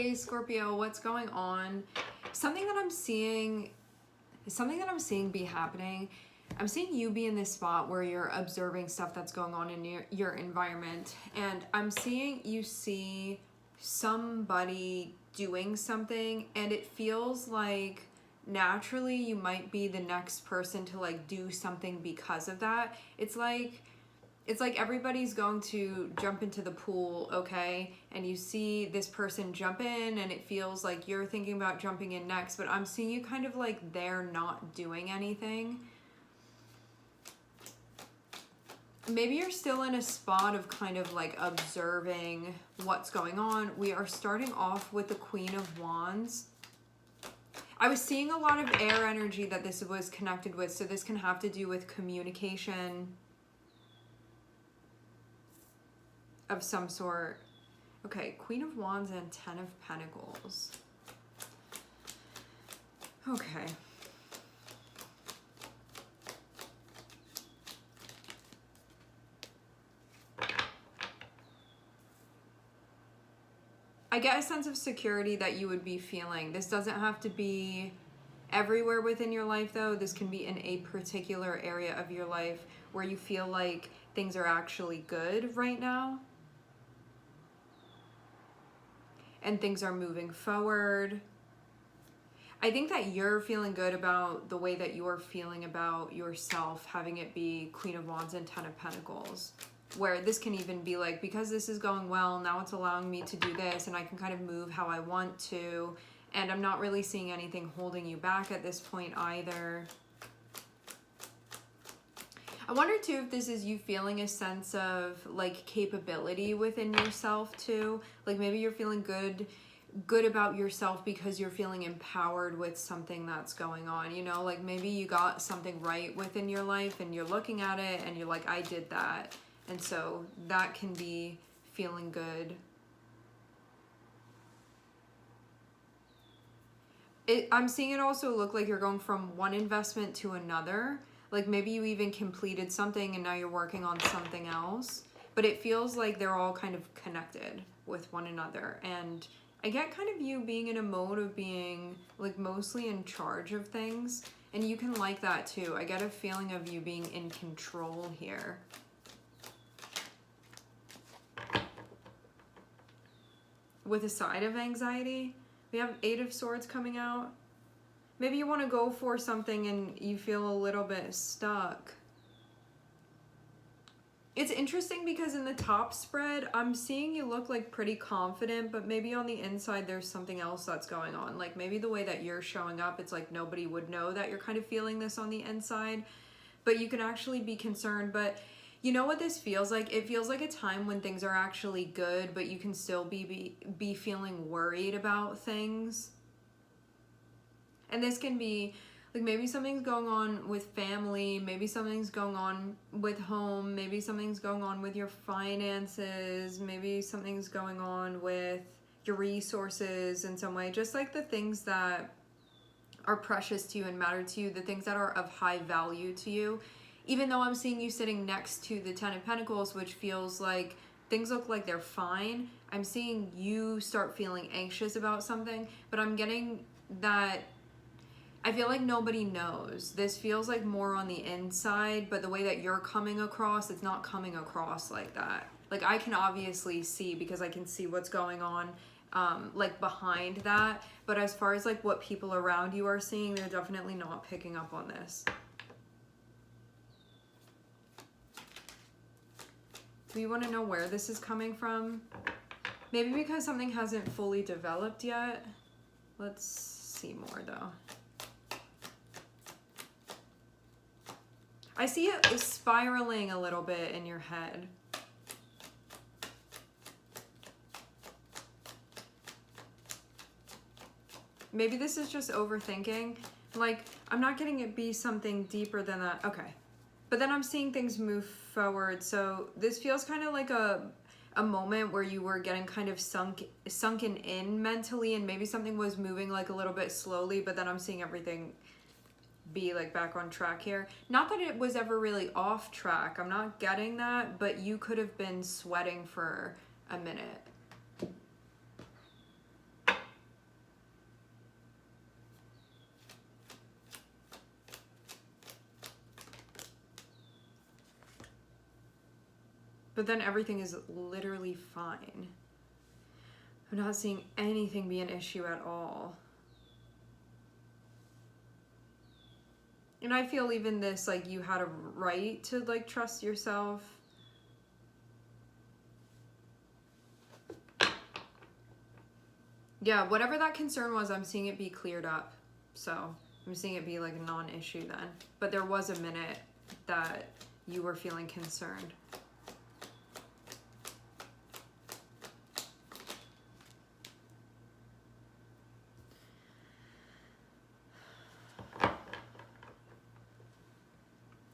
Hey Scorpio, what's going on? Something that I'm seeing be happening. I'm seeing you be in this spot where you're observing stuff that's going on in your environment, and I'm seeing you see somebody doing something, and it feels like naturally you might be the next person to like do something because of that. It's like everybody's going to jump into the pool, okay? And you see this person jump in and it feels like you're thinking about jumping in next, but I'm seeing you kind of like they're not doing anything. Maybe you're still in a spot of kind of like observing what's going on. We are starting off with the Queen of Wands. I was seeing a lot of air energy that this was connected with, so this can have to do with communication of some sort. Okay, Queen of Wands and Ten of Pentacles. Okay. I get a sense of security that you would be feeling. This doesn't have to be everywhere within your life though. This can be in a particular area of your life where you feel like things are actually good right now. And things are moving forward. I think that you're feeling good about the way that you're feeling about yourself, having it be Queen of Wands and Ten of Pentacles. Where this can even be like, because this is going well, now it's allowing me to do this and I can kind of move how I want to. And I'm not really seeing anything holding you back at this point either. I wonder too if this is you feeling a sense of like capability within yourself too. Like maybe you're feeling good about yourself because you're feeling empowered with something that's going on, you know, like maybe you got something right within your life and you're looking at it and you're like, I did that. And so that can be feeling good. I'm seeing it also look like you're going from one investment to another. Like maybe you even completed something and now you're working on something else. But it feels like they're all kind of connected with one another. And I get kind of you being in a mode of being like mostly in charge of things. And you can like that too. I get a feeling of you being in control here. With a side of anxiety, we have Eight of Swords coming out. Maybe you want to go for something and you feel a little bit stuck. It's interesting because in the top spread, I'm seeing you look like pretty confident, but maybe on the inside there's something else that's going on. Like maybe the way that you're showing up, it's like nobody would know that you're kind of feeling this on the inside, but you can actually be concerned. But you know what this feels like? It feels like a time when things are actually good, but you can still be feeling worried about things. And this can be like maybe something's going on with family, maybe something's going on with home, maybe something's going on with your finances, maybe something's going on with your resources in some way. Just like the things that are precious to you and matter to you, the things that are of high value to you. Even though I'm seeing you sitting next to the Ten of Pentacles, which feels like things look like they're fine, I'm seeing you start feeling anxious about something, but I'm getting that I feel like nobody knows. This feels like more on the inside, but the way that you're coming across, it's not coming across like that. Like I can obviously see because I can see what's going on like behind that, but as far as like what people around you are seeing, they're definitely not picking up on this. Do you want to know where this is coming from? Maybe because something hasn't fully developed yet. Let's see more though. I see it spiraling a little bit in your head. Maybe this is just overthinking. Like, I'm not getting it be something deeper than that. Okay. But then I'm seeing things move forward. So this feels kind of like a moment where you were getting kind of sunken in mentally, and maybe something was moving like a little bit slowly, but then I'm seeing everything be like back on track here. Not that it was ever really off track. I'm not getting that, but you could have been sweating for a minute. But then everything is literally fine. I'm not seeing anything be an issue at all. And I feel even this, like, you had a right to, like, trust yourself. Yeah, whatever that concern was, I'm seeing it be cleared up. So I'm seeing it be like a non-issue then. But there was a minute that you were feeling concerned.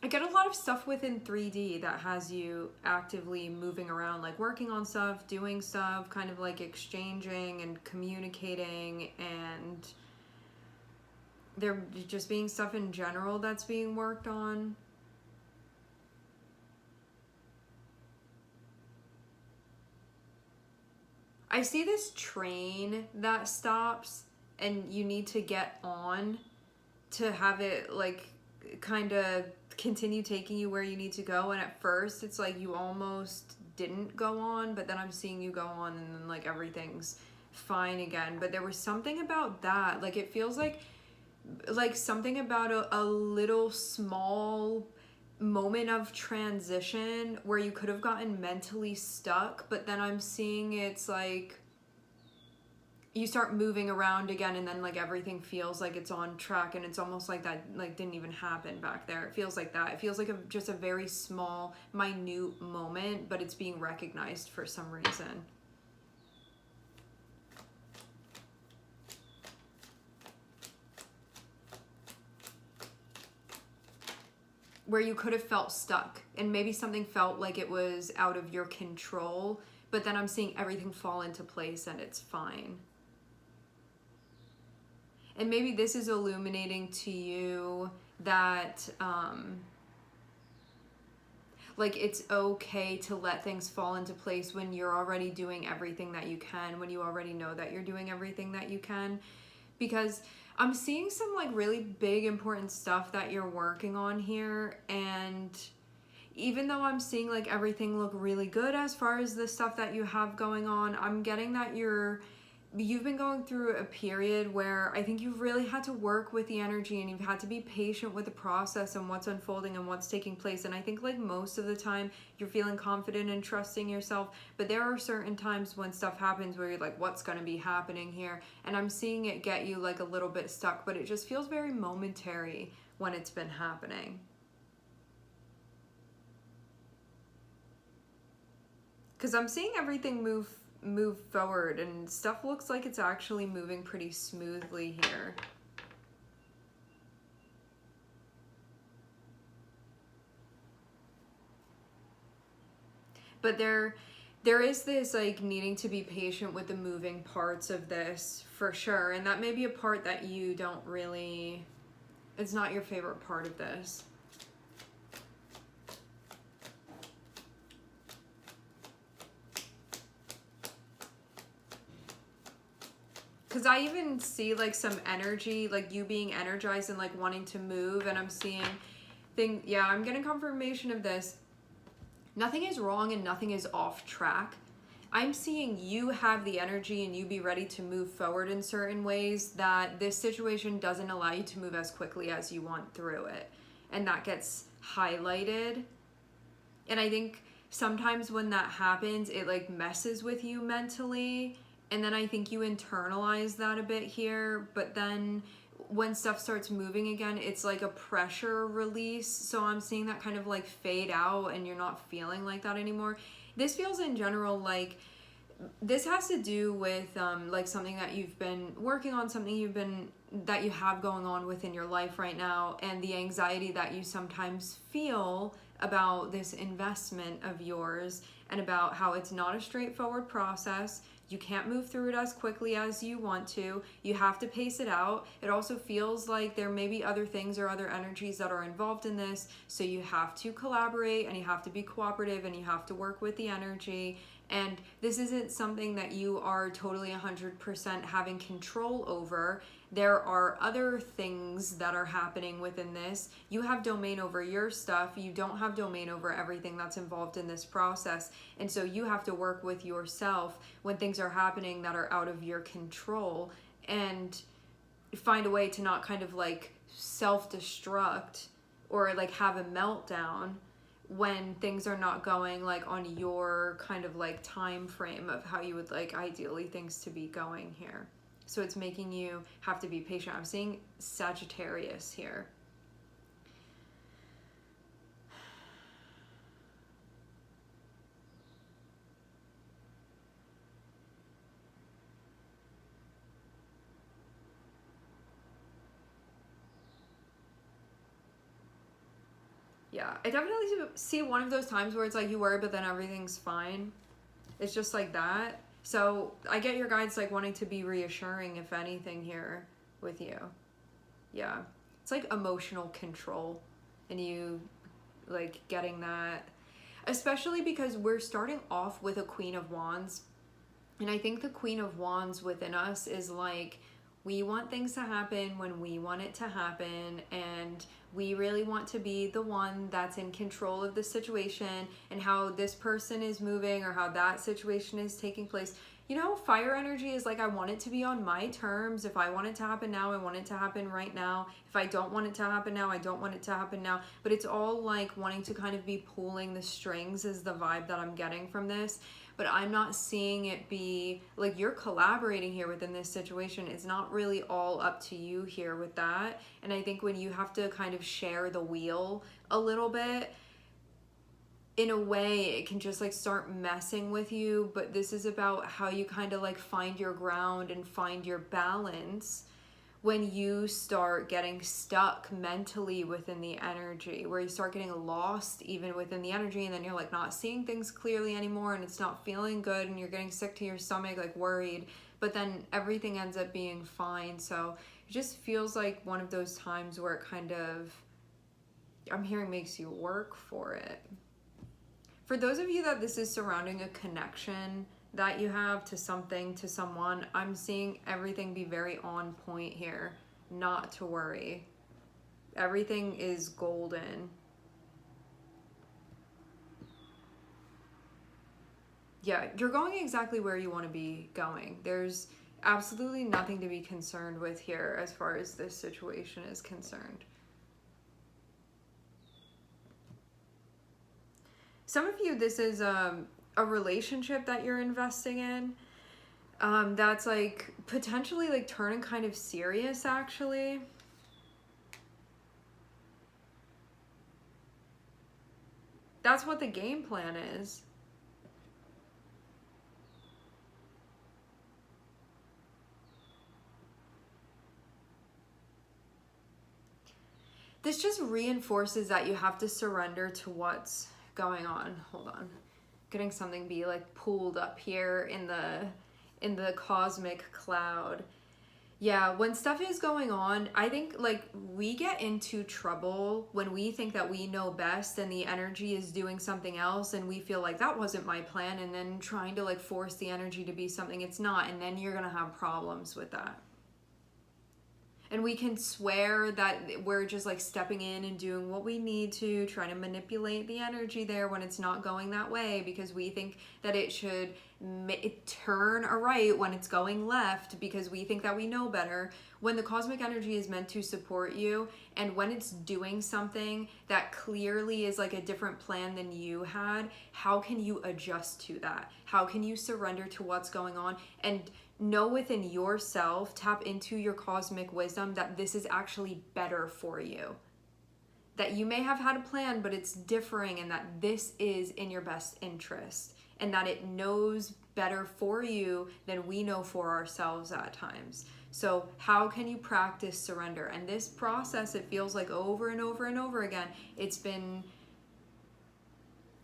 I get a lot of stuff within 3D that has you actively moving around, like working on stuff, doing stuff, kind of like exchanging and communicating, and there just being stuff in general that's being worked on. I see this train that stops and you need to get on to have it like kind of continue taking you where you need to go, and at first it's like you almost didn't go on, but then I'm seeing you go on and then like everything's fine again. But there was something about that, like it feels like something about a little small moment of transition where you could have gotten mentally stuck, but then I'm seeing it's like you start moving around again, and then like everything feels like it's on track, and it's almost like that like didn't even happen back there. It feels like that. It feels like just a very small, minute moment, but it's being recognized for some reason. Where you could have felt stuck, and maybe something felt like it was out of your control, but then I'm seeing everything fall into place and it's fine. And maybe this is illuminating to you that like it's okay to let things fall into place when you're already doing everything that you can, when you already know that you're doing everything that you can. Because I'm seeing some like really big important stuff that you're working on here, and even though I'm seeing like everything look really good as far as the stuff that you have going on, I'm getting that you've been going through a period where I think you've really had to work with the energy, and you've had to be patient with the process and what's unfolding and what's taking place. And I think like most of the time you're feeling confident and trusting yourself, but there are certain times when stuff happens where you're like, what's going to be happening here? And I'm seeing it get you like a little bit stuck, but it just feels very momentary when it's been happening. Because I'm seeing everything move forward, and stuff looks like it's actually moving pretty smoothly here. But there is this like needing to be patient with the moving parts of this for sure, and that may be a part that you don't really, it's not your favorite part of this. Because I even see like some energy, like you being energized and like wanting to move, and I'm seeing yeah, I'm getting confirmation of this. Nothing is wrong and nothing is off track. I'm seeing you have the energy and you be ready to move forward in certain ways, that this situation doesn't allow you to move as quickly as you want through it. And that gets highlighted. And I think sometimes when that happens, it like messes with you mentally. And then I think you internalize that a bit here, but then when stuff starts moving again, it's like a pressure release. So I'm seeing that kind of like fade out, and you're not feeling like that anymore. This feels in general like this has to do with like something that you've been working on, something that you have going on within your life right now, and the anxiety that you sometimes feel about this investment of yours, and about how it's not a straightforward process. You can't move through it as quickly as you want to. You have to pace it out. It also feels like there may be other things or other energies that are involved in this. So you have to collaborate, and you have to be cooperative, and you have to work with the energy. And this isn't something that you are totally 100% having control over. There are other things that are happening within this. You have domain over your stuff. You don't have domain over everything that's involved in this process. And so you have to work with yourself when things are happening that are out of your control, and find a way to not kind of like self-destruct or like have a meltdown when things are not going like on your kind of like time frame of how you would like ideally things to be going here. So it's making you have to be patient. I'm seeing Sagittarius here. Yeah, I definitely see one of those times where it's like you worry, but then everything's fine. It's just like that. So I get your guides like wanting to be reassuring, if anything, here with you. Yeah, it's like emotional control, and you like getting that, especially because we're starting off with a Queen of Wands. And I think the Queen of Wands within us is like, we want things to happen when we want it to happen, and we really want to be the one that's in control of the situation and how this person is moving or how that situation is taking place. You know, fire energy is like, I want it to be on my terms. If I want it to happen now, I want it to happen right now. If I don't want it to happen now, I don't want it to happen now. But it's all like wanting to kind of be pulling the strings is the vibe that I'm getting from this. But I'm not seeing it be like you're collaborating here within this situation. It's not really all up to you here with that. And I think when you have to kind of share the wheel a little bit, in a way, it can just like start messing with you. But this is about how you kind of like find your ground and find your balance when you start getting stuck mentally within the energy, where you start getting lost even within the energy, and then you're like not seeing things clearly anymore, and it's not feeling good, and you're getting sick to your stomach, like worried, but then everything ends up being fine. So it just feels like one of those times where it kind of, I'm hearing, makes you work for it. For those of you that this is surrounding a connection that you have to something, to someone, I'm seeing everything be very on point here. Not to worry. Everything is golden. Yeah, you're going exactly where you want to be going. There's absolutely nothing to be concerned with here as far as this situation is concerned. Some of you, this is a relationship that you're investing in that's like potentially like turning kind of serious, actually. That's what the game plan is. This just reinforces that you have to surrender to what's going on. Hold on. Getting something be like pulled up here in the cosmic cloud. Yeah, when stuff is going on, I think like we get into trouble when we think that we know best and the energy is doing something else, and we feel like that wasn't my plan, and then trying to like force the energy to be something it's not, and then you're gonna have problems with that. And we can swear that we're just like stepping in and doing what we need to, trying to manipulate the energy there when it's not going that way, because we think that it should turn right when it's going left, because we think that we know better, when the cosmic energy is meant to support you. And when it's doing something that clearly is like a different plan than you had, how can you adjust to that? How can you surrender to what's going on and know within yourself, tap into your cosmic wisdom that this is actually better for you? That you may have had a plan, but it's differing, and that this is in your best interest, and that it knows better for you than we know for ourselves at times. So how can you practice surrender? And this process, it feels like over and over and over again, it's been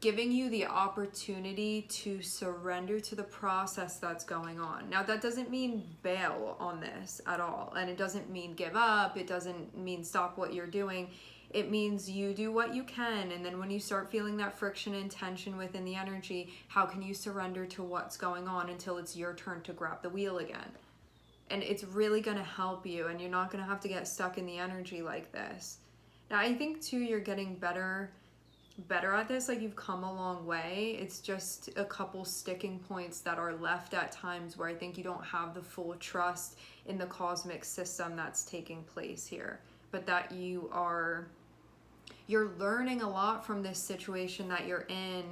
giving you the opportunity to surrender to the process that's going on. Now, that doesn't mean bail on this at all. And it doesn't mean give up. It doesn't mean stop what you're doing. it means you do what you can. And then when you start feeling that friction and tension within the energy, how can you surrender to what's going on until it's your turn to grab the wheel again? And it's really going to help you, and you're not going to have to get stuck in the energy like this. Now, I think too, you're getting better at this. Like, you've come a long way. It's just a couple sticking points that are left at times where I think you don't have the full trust in the cosmic system that's taking place here, but that you're learning a lot from this situation that you're in,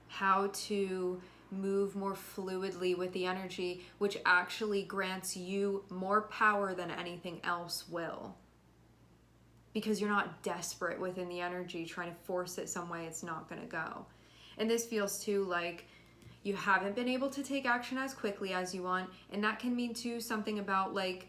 how to move more fluidly with the energy, which actually grants you more power than anything else will. Because you're not desperate within the energy, trying to force it some way it's not going to go. And this feels too like you haven't been able to take action as quickly as you want. And that can mean too something about like,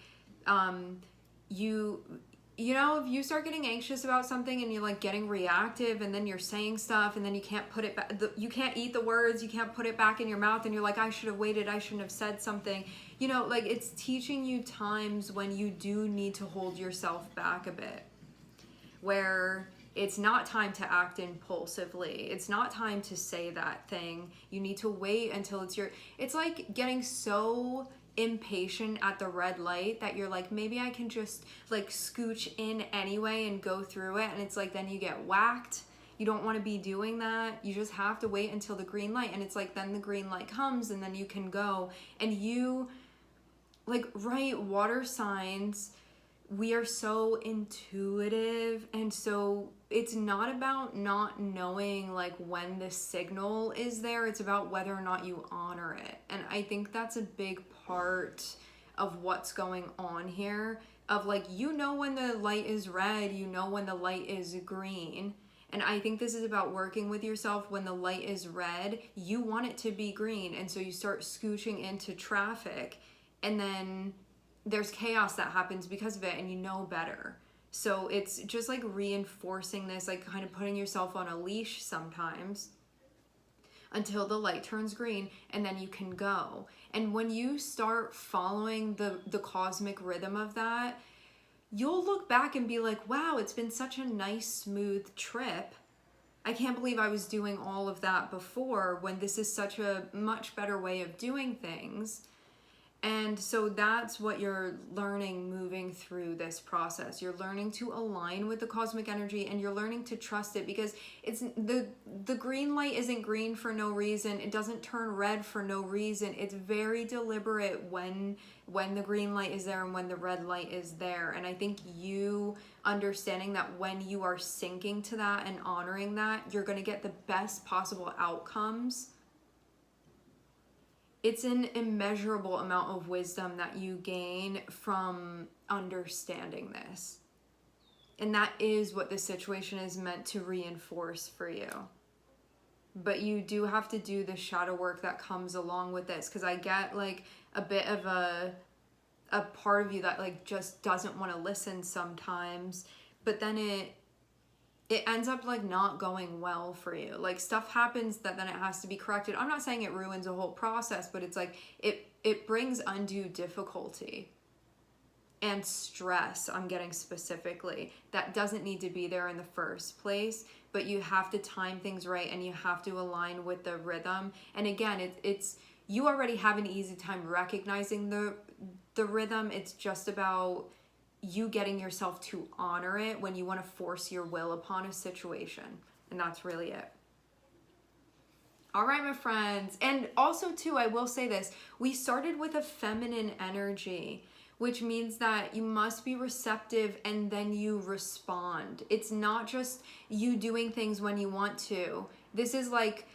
you know, if you start getting anxious about something and you're like getting reactive, and then you're saying stuff and then you can't put it back, you can't eat the words, you can't put it back in your mouth, and you're like, I should have waited, I shouldn't have said something. You know, like, it's teaching you times when you do need to hold yourself back a bit, where it's not time to act impulsively. It's not time to say that thing. You need to wait until it's like getting so impatient at the red light that you're like, maybe I can just like scooch in anyway and go through it. And it's like, then you get whacked. You don't want to be doing that. You just have to wait until the green light. And it's like, then the green light comes and then you can go. And you, like, right, water signs, we are so intuitive, and so it's not about not knowing like when the signal is there, it's about whether or not you honor it. And I think that's a big part of what's going on here, of like, you know, when the light is red, you know when the light is green. And I think this is about working with yourself. When the light is red, you want it to be green, and so you start scooching into traffic, and then there's chaos that happens because of it, and you know better. So it's just like reinforcing this, like kind of putting yourself on a leash sometimes until the light turns green, and then you can go. And when you start following the cosmic rhythm of that, you'll look back and be like, wow, it's been such a nice, smooth trip. I can't believe I was doing all of that before, when this is such a much better way of doing things. And so that's what you're learning moving through this process. You're learning to align with the cosmic energy, and you're learning to trust it, because it's the green light isn't green for no reason. It doesn't turn red for no reason. It's very deliberate when the green light is there and when the red light is there. And I think you understanding that when you are syncing to that and honoring that, you're going to get the best possible outcomes. It's an immeasurable amount of wisdom that you gain from understanding this. And that is what the situation is meant to reinforce for you. But you do have to do the shadow work that comes along with this, because I get like a bit of a part of you that like just doesn't want to listen sometimes, but then it ends up like not going well for you. Like, stuff happens that then it has to be corrected. I'm not saying it ruins a whole process, but it's like it brings undue difficulty and stress. I'm getting specifically that doesn't need to be there in the first place, but you have to time things right, and you have to align with the rhythm. And again, it's you already have an easy time recognizing the rhythm. It's just about you getting yourself to honor it when you want to force your will upon a situation. And that's really it. All right, my friends. And also too, I will say this, we started with a feminine energy, which means that you must be receptive and then you respond. It's not just you doing things when you want to. This is like,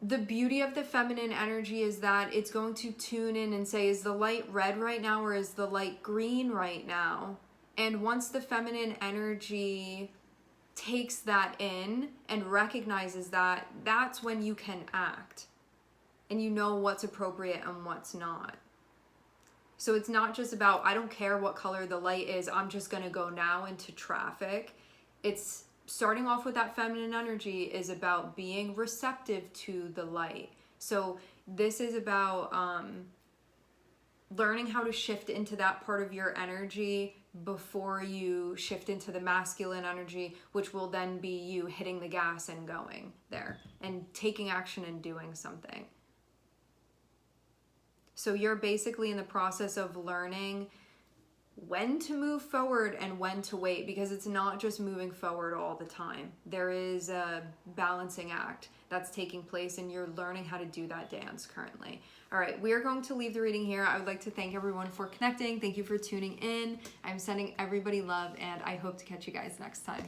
the beauty of the feminine energy is that it's going to tune in and say, is the light red right now, or is the light green right now? And once the feminine energy takes that in and recognizes that, that's when you can act. And you know what's appropriate and what's not. So it's not just about, I don't care what color the light is, I'm just going to go now into traffic. It's starting off with that feminine energy is about being receptive to the light. So this is about learning how to shift into that part of your energy before you shift into the masculine energy, which will then be you hitting the gas and going there and taking action and doing something. So you're basically in the process of learning when to move forward and when to wait, because it's not just moving forward all the time. There is a balancing act that's taking place, and you're learning how to do that dance currently. All right, we are going to leave the reading here. I would like to thank everyone for connecting. Thank you for tuning in. I'm sending everybody love, and I hope to catch you guys next time.